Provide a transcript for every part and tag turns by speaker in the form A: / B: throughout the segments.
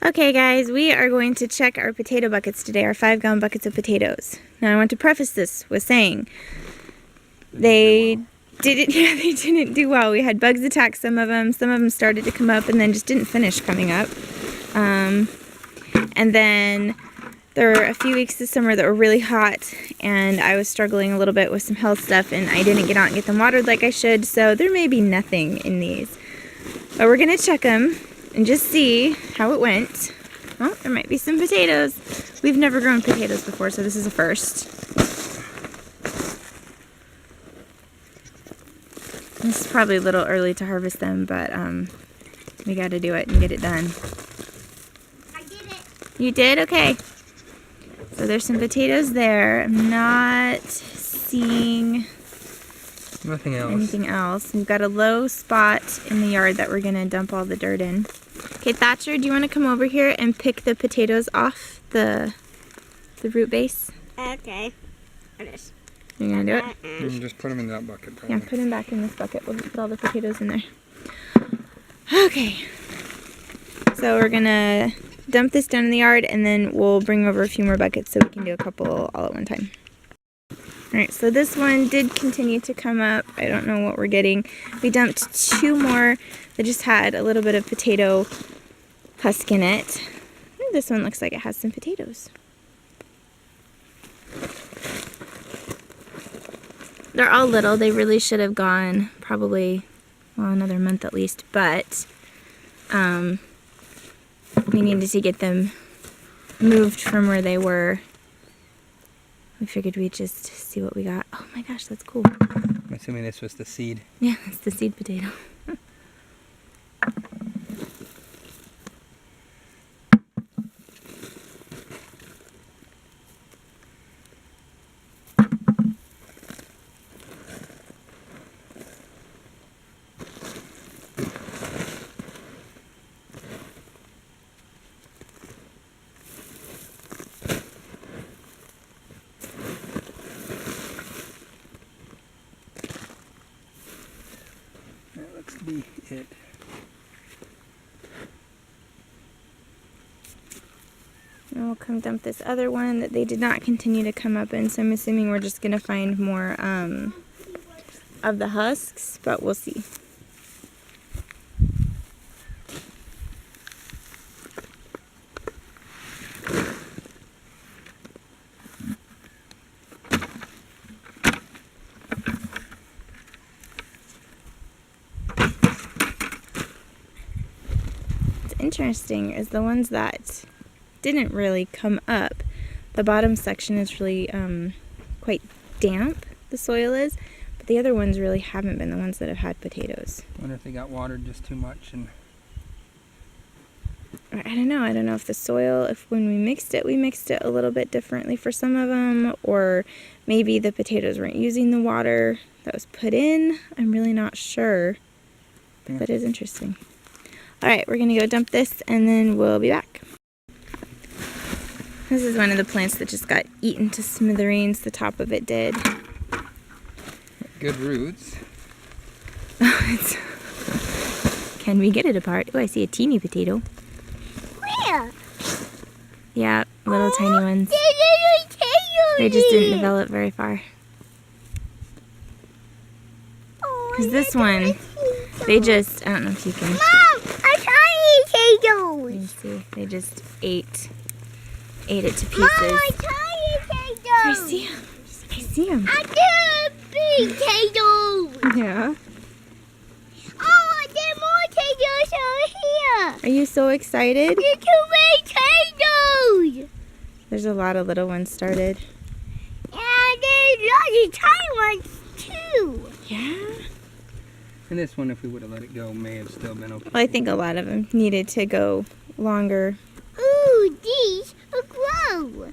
A: Okay guys, we are going to check our potato buckets today, our 5-gallon buckets of potatoes. Now I want to preface this with saying they didn't do well. We had bugs attack some of them started to come up and then just didn't finish coming up. And then there were a few weeks this summer that were really hot and I was struggling a little bit with some health stuff and I didn't get out and get them watered like I should, so there may be nothing in these. But we're going to check them and just see how it went. Oh, there might be some potatoes. We've never grown potatoes before, so this is a first. This is probably a little early to harvest them, but we got to do it and get it done.
B: I did it.
A: You did? Okay. So there's some potatoes there. I'm not seeing anything else. We've got a low spot in the yard that we're going to dump all the dirt in. Okay, Thatcher, do you want to come over here and pick the potatoes off the root base?
B: Okay.
A: You're going to do it?
C: Just put them in that bucket, probably.
A: Yeah, put them back in this bucket. We'll just put all the potatoes in there. Okay. So we're going to dump this down in the yard and then we'll bring over a few more buckets so we can do a couple all at one time. Alright, so this one did continue to come up. I don't know what we're getting. We dumped 2 more that just had a little bit of potato husk in it. This one looks like it has some potatoes. They're all little. They really should have gone probably, well, another month at least, but we needed to get them moved from where they were. We figured we'd just see what we got. Oh my gosh, that's cool.
C: I'm assuming this was the seed.
A: Yeah, it's the seed potato.
C: That looks to be it.
A: And we'll come dump this other one that they did not continue to come up in, so I'm assuming we're just going to find more of the husks, but we'll see. Interesting is the ones that didn't really come up, the bottom section is really quite damp, the soil is, but the other ones really haven't been, the ones that have had potatoes.
C: I wonder if they got watered just too much. And
A: I don't know if the soil, if when we mixed it a little bit differently for some of them, or maybe the potatoes weren't using the water that was put in. I'm really not sure, but that is interesting. Alright, we're going to go dump this and then we'll be back. This is one of the plants that just got eaten to smithereens. The top of it did.
C: good roots.
A: Can we get it apart? Oh, I see a teeny potato.
B: Where?
A: Yeah, little tiny ones. They
B: They
A: just didn't develop very far. Because this one, they just, I don't know if you can...
B: Mom, a tiny
A: Let me
B: potatoes.
A: see. They just ate it to pieces.
B: Mom, a tiny potatoes.
A: I see them. I see them.
B: I do potatoes.
A: Yeah.
B: Oh, there are more potatoes over here.
A: Are you so excited?
B: There's too many potatoes.
A: There's a lot of little ones started.
B: And there's lots of tiny ones too.
A: Yeah.
C: And this one, if we would have let it go, may have still been okay.
A: Well, I think a lot of them needed to go longer.
B: Ooh, these are grow.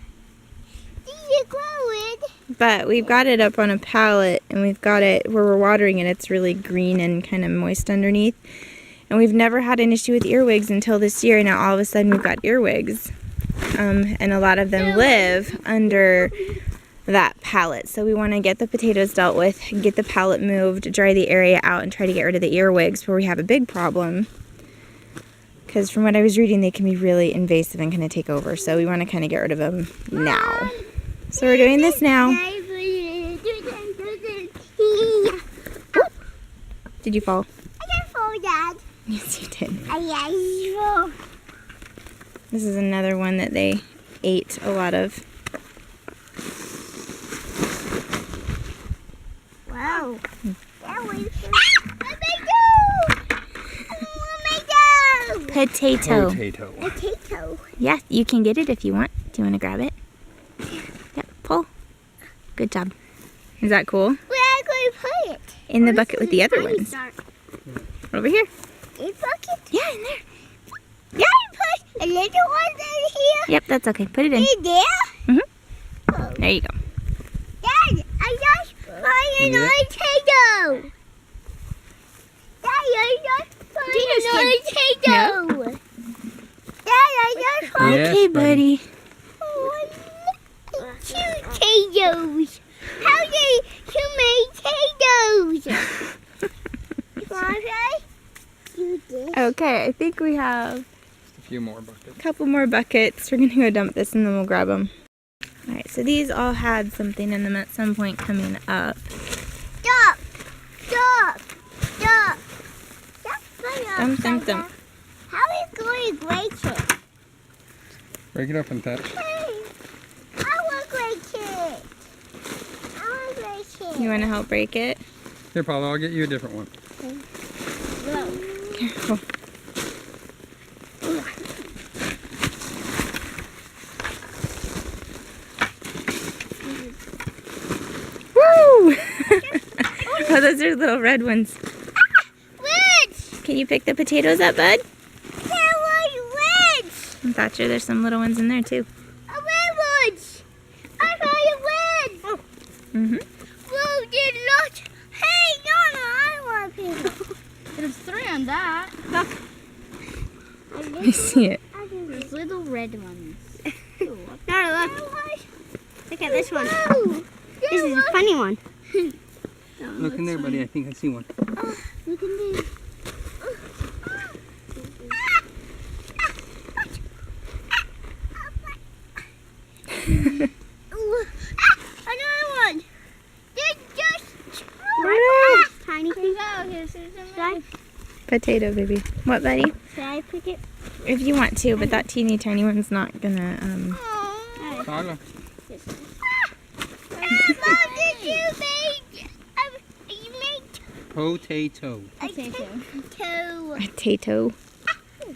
B: These are growing.
A: But we've got it up on a pallet, and we've got it where we're watering it. It's really green and kind of moist underneath. And we've never had an issue with earwigs until this year. Now all of a sudden we've got earwigs. And a lot of them live under that pallet. So we want to get the potatoes dealt with, get the pallet moved, dry the area out, and try to get rid of the earwigs where we have a big problem. Because from what I was reading, they can be really invasive and kind of take over. So we want to kind of get rid of them now. So we're doing this now. Did you fall?
B: I can fall, Dad.
A: Yes, you did.
B: Yeah.
A: This is another one that they ate a lot of.
B: Wow.
A: Potato.
B: Potato.
A: Yeah, you can get it if you want. Do you want to grab it? Yep, pull. Good job. Is that cool?
B: Where are you going to put it?
A: In the bucket with the other ones. Over here.
B: In bucket?
A: Yeah, in there.
B: Dad, put a little one in here.
A: Yep, that's okay. Put it in.
B: In there?
A: Mhm.
B: Oh.
A: There you go.
B: Dad, I just find
C: Yeah.
B: another potato. Dad, I just find another potato. Dad, I just find
C: Yes,
A: Okay,
C: buddy.
A: buddy.
B: two potatoes. How do two potatoes? You did.
A: Okay, I think we have
C: Just a few more buckets.
A: a couple more buckets. We're going to go dump this and then we'll grab them. All right, so these all had something in them at some point coming up.
B: Stop! Stop! Stop!
A: Dump, dump, dump.
B: How are you going to break it?
C: Break it up and touch.
B: Hey, I want to break it. I want to break it.
A: You want to help break it?
C: Here, Paula, I'll get you a different one.
A: Careful. Woo! Oh, those are little red ones.
B: Which?
A: Can you pick the potatoes up, bud?
B: That was which?
A: Thatcher, there's some little ones in there too.
B: A red one. I found a red.
A: Mm-hmm.
B: Whoa, did not. Hey, no, I want people.
D: There's 3 on that.
A: I see it.
D: There's little red ones.
B: No, look at this one. This is a funny one.
C: Look in there, buddy. I think I see one.
D: Look in there.
B: Another one. This just tiny thing.
A: Potato, baby. What, buddy?
B: Should I pick it?
A: If you want to, but that teeny tiny one's not gonna,
C: Paula.
B: Mom, did you make? You made
C: Potato.
B: a potato.
A: potato.
B: The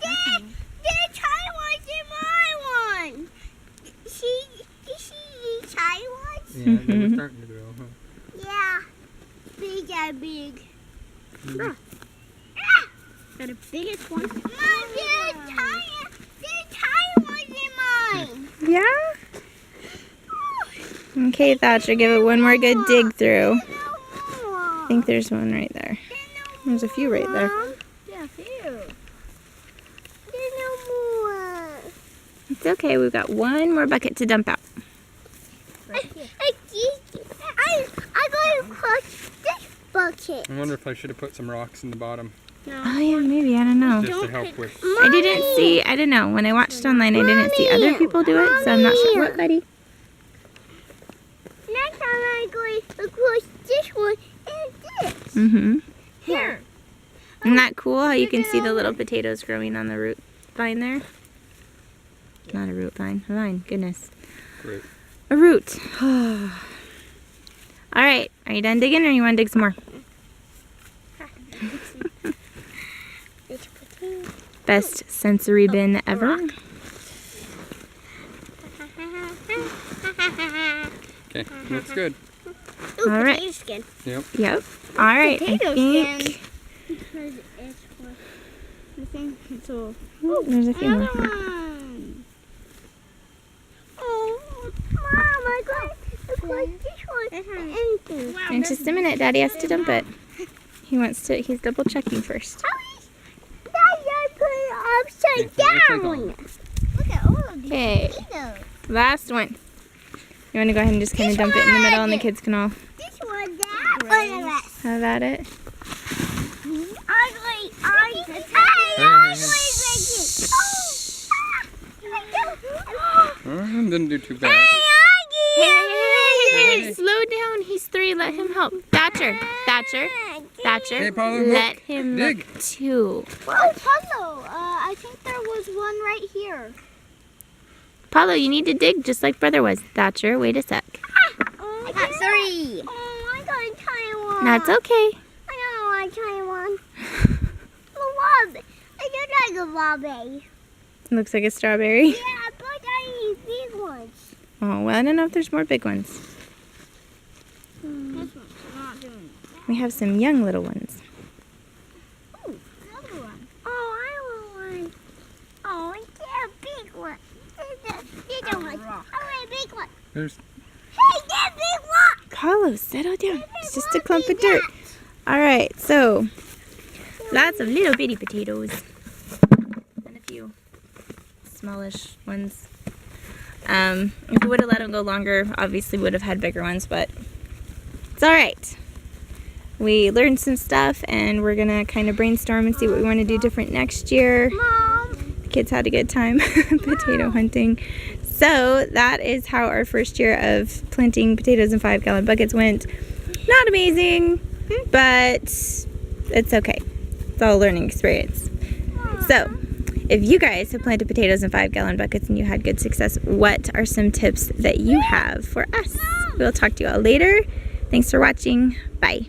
B: China one's in my one. See the China ones?
C: Yeah, they were starting to grow, huh?
B: Yeah. Big and big.
D: Got the biggest one.
B: Mom, the China one's in mine.
A: Yeah? Okay, Thatcher, give it one more good dig through.
B: No
A: I
B: more.
A: think there's one right there. There's a few right there.
B: Mom,
D: Yeah, few.
B: there's no more.
A: It's okay, we've got one more bucket to dump out.
B: I'm going to crush this bucket.
C: I wonder if I should have put some rocks in the bottom
A: Oh yeah, maybe, I don't know.
C: just to help with.
A: I didn't see, I don't know, when I watched online I didn't see other people do it, so I'm not sure. What, buddy?
B: Next time I'm going to crush this one and this.
A: Mm-hmm.
B: Here.
A: Isn't that cool how you can see the little potatoes growing on the root vine there? Not a root vine, a vine, goodness.
C: Great.
A: A root. All right, are you done digging or you want to dig some more? Best sensory bin ever.
C: Okay, looks good.
B: Ooh,
A: All right.
B: potato skin.
C: Yep.
A: Yep. All right, I
B: Potato
A: think
B: skin. Because it's for the thing. So.
A: oh, there's a few more.
B: Another one. Oh, Mom, I got this one. Anything.
A: In just a minute, Daddy has to dump it. He's double checking first.
B: Daddy, I put it upside
C: Okay, let's take
B: down. Look at all of these
A: Okay,
B: potatoes.
A: last one. You want to go ahead and just kind of dump it in the middle and the kids can all
B: This one, that one of us.
A: have at it?
B: I like, I like break it.
C: Didn't do too bad.
A: Hey, slow down. He's 3. Let him help. Thatcher.
C: Hey, Paulo,
A: Let
C: look.
A: him
C: Dig.
A: look too.
D: Oh, Paulo, I think there was one right here.
A: Paulo, you need to dig just like brother was. Thatcher, wait a sec.
B: I got 3.
D: Oh, I got a tiny one.
A: That's okay.
D: I know, a tiny one. A wobbly. I do like a wobbly.
A: Looks like a strawberry.
D: Yeah, but I need big ones.
A: Oh, well, I don't know if there's more big ones.
D: This one's not doing
A: We have some young little ones.
D: another one. Oh, I want one. Oh, it's a big one. It's a one. I want a big one.
C: There's
D: Hey, that big one.
A: Paulo, settle down. It's just a clump of dirt. All right, so lots of little bitty potatoes and a few smallish ones. If we would have let them go longer, obviously would have had bigger ones, but it's all right. We learned some stuff, and we're gonna kind of brainstorm and see what we want to do different next year.
D: Mom.
A: The kids had a good time potato hunting. So that is how our first year of planting potatoes in 5-gallon buckets went. Not amazing, but it's okay. It's all a learning experience. So if you guys have planted potatoes in 5-gallon buckets and you had good success, what are some tips that you have for us? We'll talk to you all later. Thanks for watching. Bye.